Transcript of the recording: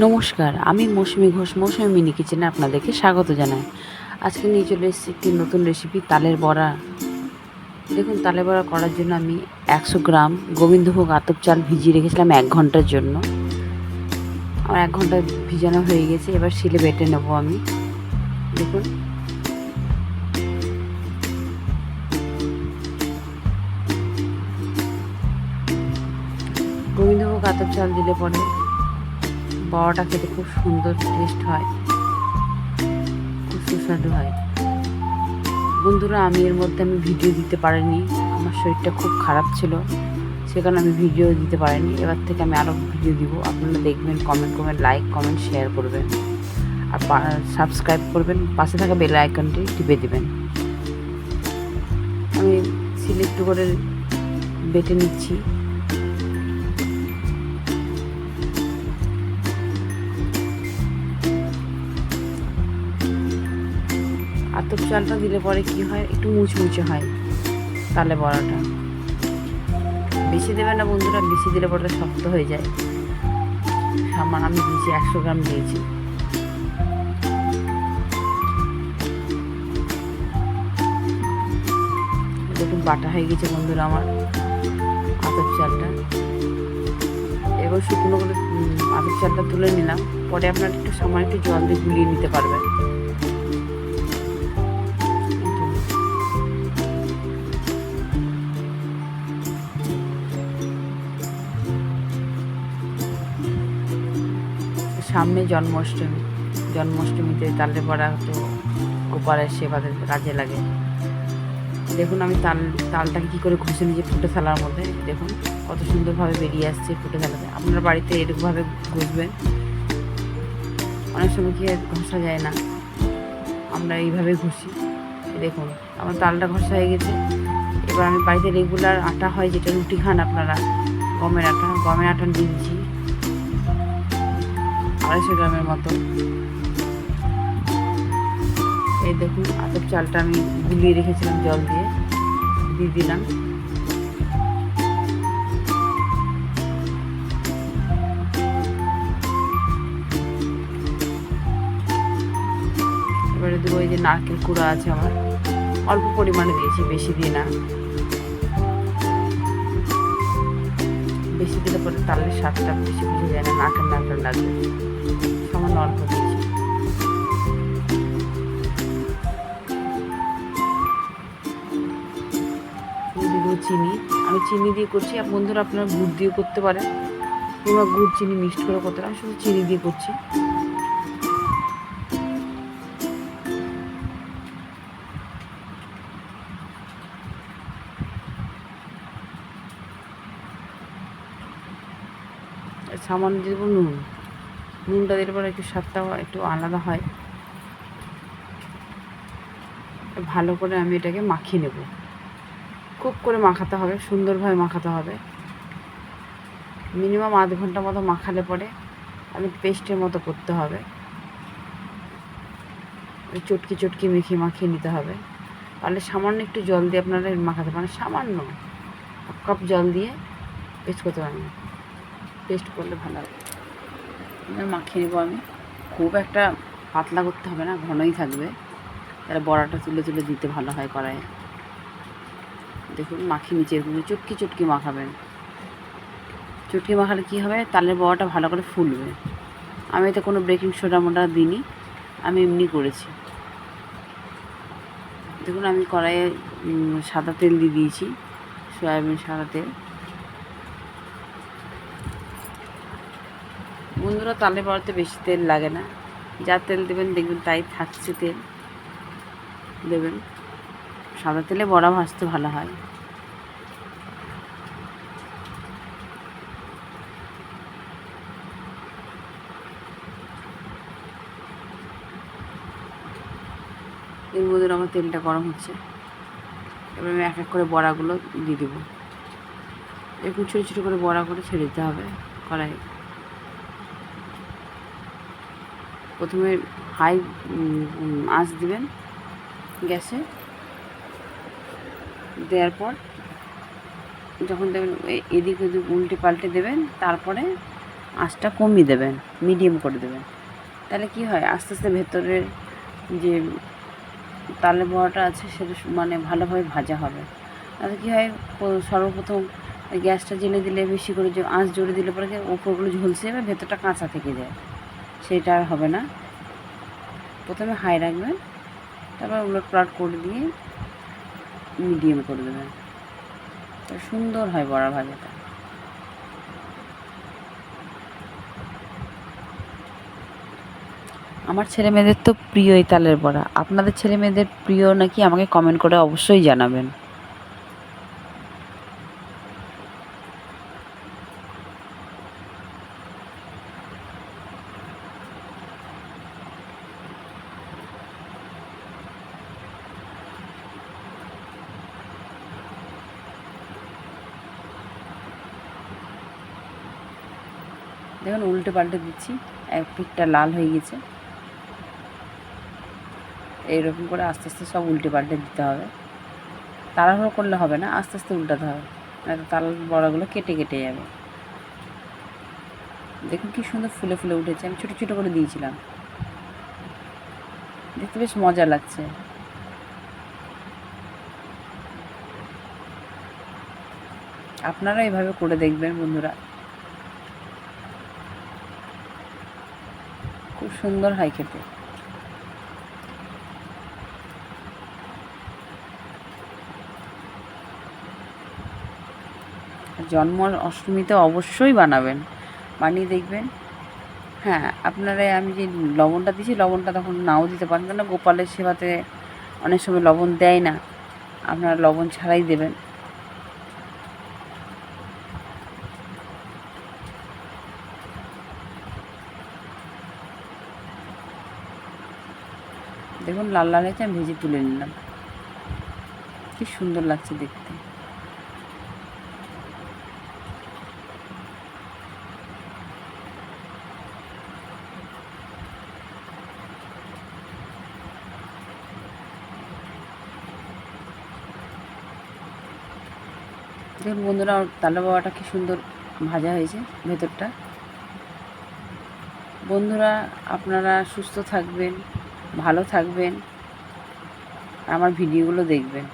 নমস্কার, আমি মৌসুমী ঘোষ, মৌসুমী মিনি কিচেনে আপনাদেরকে স্বাগত জানাই। আজকে নিয়ে চলে এসেছি একটি নতুন রেসিপি, তালের বড়া। দেখুন, তালের বড়া করার জন্য আমি 100 গ্রাম গোবিন্দভোগ আতপ চাল ভিজিয়ে রেখেছিলাম 1 ঘন্টার জন্য। আমার 1 ঘন্টা ভিজানো হয়ে গেছে, এবার শিলে বেটে নেবো আমি। দেখুন, গোবিন্দভোগ আতপ চাল দিলে পরে বড়াটা খেতে খুব সুন্দর টেস্ট হয়, খুব সুস্বাদু হয়। বন্ধুরা, এর মধ্যে ভিডিও দিতে পারিনি, আমার শরীরটা খুব খারাপ ছিল, সে কারণে আমি ভিডিও দিতে পারিনি। এবার থেকে আমি আরও ভিডিও দিব, আপনারা দেখবেন, কমেন্ট করবেন, লাইক কমেন্ট শেয়ার করবেন, আর সাবস্ক্রাইব করবেন, পাশে থাকা বেল আইকনটি টিপে দিবেন। আমি সিলেক্ট করে বেটে নিচ্ছি। আতপ চালটা দিলে পরে কি হয়, একটু মুচমুচে হয় তালে বড়াটা। বেশি দেবেন না বন্ধুরা, বেশি দিলে পরে শক্ত হয়ে যায়। আমি দিয়েছি 100 গ্রাম দিয়েছি। দেখুন, বাটা হয়ে গেছে বন্ধুরা আমার আতপ চালটা। এবার শুকনো করে আতপ চালটা তুলে নিলাম, পরে আপনার একটু সামান্য একটু জল দিয়ে গুলিয়ে নিতে পারবেন। সামনে জন্মাষ্টমীতে তালের বড়া তো গোপালের সেবাতে কাজে লাগে। দেখুন, আমি তালটাকে কী করে ঘষে নিয়েছি ফুটে থালার মধ্যে। দেখুন কত সুন্দরভাবে বেরিয়ে আসছে ফুটে থালাতে। আপনার বাড়িতে এরকমভাবে ঘষবেন, অনেক সময় কি ঘষা যায় না, আমরা এইভাবে ঘষি। দেখুন, আমার তালটা ঘষা হয়ে গেছে। এবার আমি বাড়িতে রেগুলার আটা হয়, যেটা রুটি খান আপনারা, গমের আটা দিচ্ছি 250 গ্রামের মতো। এই দেখুন, আতপ চালটা আমি গুলিয়ে রেখেছিলাম জল দিয়ে দিলাম। এবারে দেবো এই যে নারকেল কুড়া আছে আমার, অল্প পরিমাণে দিয়েছি, বেশি দিয়ে না। বেশি দিলে পরে তালের স্বাদটা বেশি বুঝে যায় না, নারকেল লাগবে। সামান্য অল্প দিয়েছি। দিব চিনি, আমি চিনি দিয়ে করছি। বন্ধুরা, আপনারা গুড় দিয়ে করতে পারেন, কিংবা গুড় চিনি মিক্সড করে করতে পারেন। আমি শুধু চিনি দিয়ে করছি। সামান্য দিয়ে দেবো নুনটা দিলে পরে একটু স্বাদটা একটু আলাদা হয়। ভালো করে আমি এটাকে মাখিয়ে নেব, খুব করে মাখাতে হবে, সুন্দরভাবে মাখাতে হবে। মিনিমাম আধ ঘন্টা মতো মাখালে পরে আমি পেস্টের মতো করতে হবে। চটকি মাখিয়ে নিতে হবে। তাহলে সামান্য একটু জল দিয়ে আপনারা মাখাতে পারেন, সামান্য 1 কাপ জল দিয়ে পেস্ট করতে পারেন। পেস্ট করলে ভালো হবে। মাখিয়ে নেবো আমি, খুব একটা পাতলা করতে হবে না, ঘনই থাকবে, তাহলে বড়াটা তুলে দিতে ভালো হয় কড়াইয়ে। দেখুন, মাখিয়ে নিচে এরকম চটকি মাখাবেন। চটকি মাখালে কী হবে, তালের বড়াটা ভালো করে ফুলবে। আমি এতে কোনো বেকিং সোডা দিইনি, আমি এমনি করেছি। দেখুন, আমি কড়াইয়ে সাদা তেল দিয়ে দিয়েছি, সয়াবিন সাদা তেল। বন্ধুরা, তালের বড়াতে বেশি তেল লাগে না, যা তেল দেবেন দেখবেন তাই থাকছে তেল দেবেন। সাদা তেলে বড়া ভাজতে ভালো হয়। এর মধ্যে আমার তেলটা গরম হচ্ছে, এবার আমি এক এক করে বড়াগুলো দিয়ে দেবো। এরকম ছোটো ছোটো করে বড়া করে ছেড়ে দিতে হবে কড়াইয়ে। প্রথমে হাই আঁচ দিবেন গ্যাসে, দেওয়ার পর যখন দেবেন এদিক ওদিক উল্টে পাল্টে দেবেন, তারপরে আঁচটা কমিয়ে দেবেন, মিডিয়াম করে দেবেন। তাহলে কি হয়, আস্তে আস্তে ভেতরের যে তালের বড়াটা আছে সেটা মানে ভালোভাবে ভাজা হবে। তাহলে কী হয়, সর্বপ্রথম গ্যাসটা জ্বেলে দিলে, বেশি করে আঁচ জোরে দিলে পরে ওপরগুলো ঝলসে যাবে, ভেতরটা কাঁচা থেকে যায়, সেটা আর হবে না। প্রথমে হাই রাখবেন, তারপর উলট পালট করে দিয়ে মিডিয়াম করে দেবেন, সুন্দর হয় বড়া ভাজাটা। আমার ছেলে মেয়েদের তো প্রিয় এই তালের বড়া। আপনাদের ছেলে মেয়েদের প্রিয় নাকি আমাকে কমেন্ট করে অবশ্যই জানাবেন। দেখুন উল্টে পাল্টে দিচ্ছি, এক পিঠটা লাল হয়ে গেছে। এইরকম করে আস্তে আস্তে সব উল্টে পাল্টে দিতে হবে, তাড়াহুড়ো করলে হবে না, আস্তে আস্তে উল্টাতে হবে, নয়তো তাল বড়াগুলো কেটে কেটে যাবে। দেখুন কি সুন্দর ফুলে ফুলে উঠেছে, আমি ছোটো ছোটো করে দিয়েছিলাম, দেখতে বেশ মজা লাগছে। আপনারা এভাবে করে দেখবেন বন্ধুরা, খুব সুন্দর হয় খেতে। জন্ম অষ্টমীতে অবশ্যই বানাবেন, বানিয়ে দেখবেন। হ্যাঁ, আপনারা আমি যে লবণটা দিয়েছি, লবণটা তখন নাও দিতে পারেন, কেন গোপালের সেবাতে অনেক সময় লবণ দেয় না, আপনারা লবণ ছাড়াই দেবেন। দেখুন লাল লাল হয়েছে, আমি ভেজে তুলে নিলাম, কি সুন্দর লাগছে দেখতে। দেখুন বন্ধুরা, তালের বড়াটা কি সুন্দর ভাজা হয়েছে ভেতরটা। বন্ধুরা, আপনারা সুস্থ থাকবেন, ভালো থাকবেন, আমার ভিডিওগুলো দেখবেন।